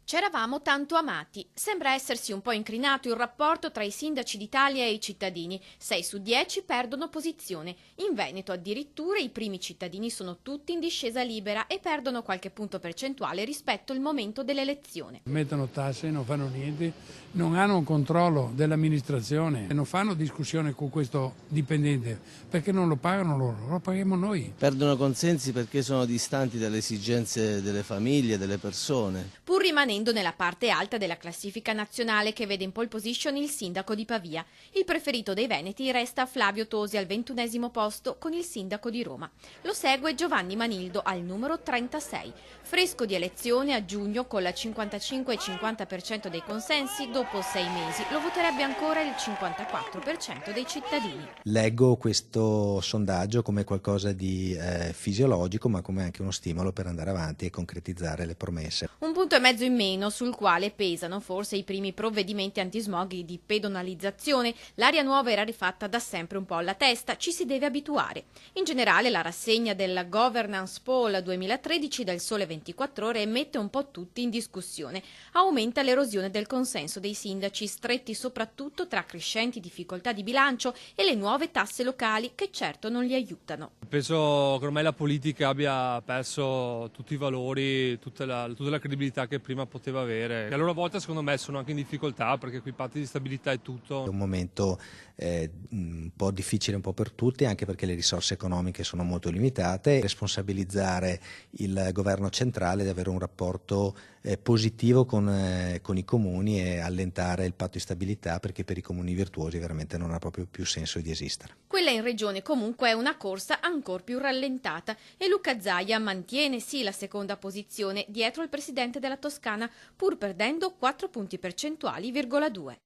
C'eravamo tanto amati. Sembra essersi un po' incrinato il rapporto tra i sindaci d'Italia e i cittadini. 6 su 10 perdono posizione. In Veneto addirittura i primi cittadini sono tutti in discesa libera e perdono qualche punto percentuale rispetto al momento dell'elezione. Mettono tasse, non fanno niente, non hanno un controllo dell'amministrazione, non fanno discussione con questo dipendente perché non lo pagano loro, lo paghiamo noi. Perdono consensi perché sono distanti dalle esigenze delle famiglie, delle persone. Pur rimanendo nella parte alta della classifica nazionale che vede in pole position il sindaco di Pavia. Il preferito dei veneti resta Flavio Tosi al 21° posto con il sindaco di Roma. Lo segue Giovanni Manildo al numero 36. Fresco di elezione a giugno con la 55,50% dei consensi, dopo 6 mesi lo voterebbe ancora il 54% dei cittadini. Leggo questo sondaggio come qualcosa di fisiologico, ma come anche uno stimolo per andare avanti e concretizzare le promesse. Un punto e mezzo in meno sul quale pesano forse i primi provvedimenti antismog di pedonalizzazione. L'aria nuova era rifatta da sempre un po' alla testa, ci si deve abituare. In generale la rassegna della Governance Poll 2013 del Sole 24 Ore mette un po' tutti in discussione. Aumenta l'erosione del consenso dei sindaci, stretti soprattutto tra crescenti difficoltà di bilancio e le nuove tasse locali che certo non li aiutano. Penso che ormai la politica abbia perso tutti i valori, tutta la credibilità che prima poteva avere. E a loro volta secondo me sono anche in difficoltà perché qui patti di stabilità è tutto. È un momento un po' difficile un po' per tutti, anche perché le risorse economiche sono molto limitate. Responsabilizzare il governo centrale di avere un rapporto positivo con i comuni e allentare il patto di stabilità, perché per i comuni virtuosi veramente non ha proprio più senso di esistere. Quella in regione comunque è una corsa ancor più rallentata e Luca Zaia mantiene sì la seconda posizione dietro il presidente della Toscana, pur perdendo 4 punti percentuali,2.